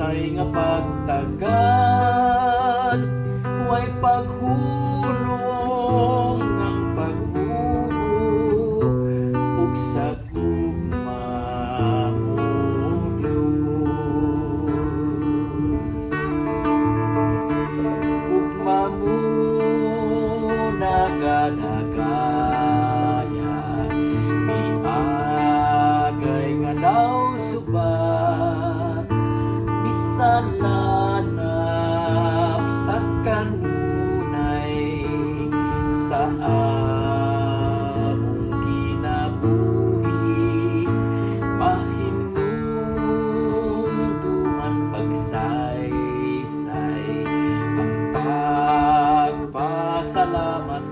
Say nga pagtagal, way paghulong ang pag-ubo, ug sa gugma mo Diyos. Gugma mo nagadagayan, miagay nga daw suba, bisalanap sa kanunay sa among kinabuhi, mahinumduman pagsaysay ang pagpasalamat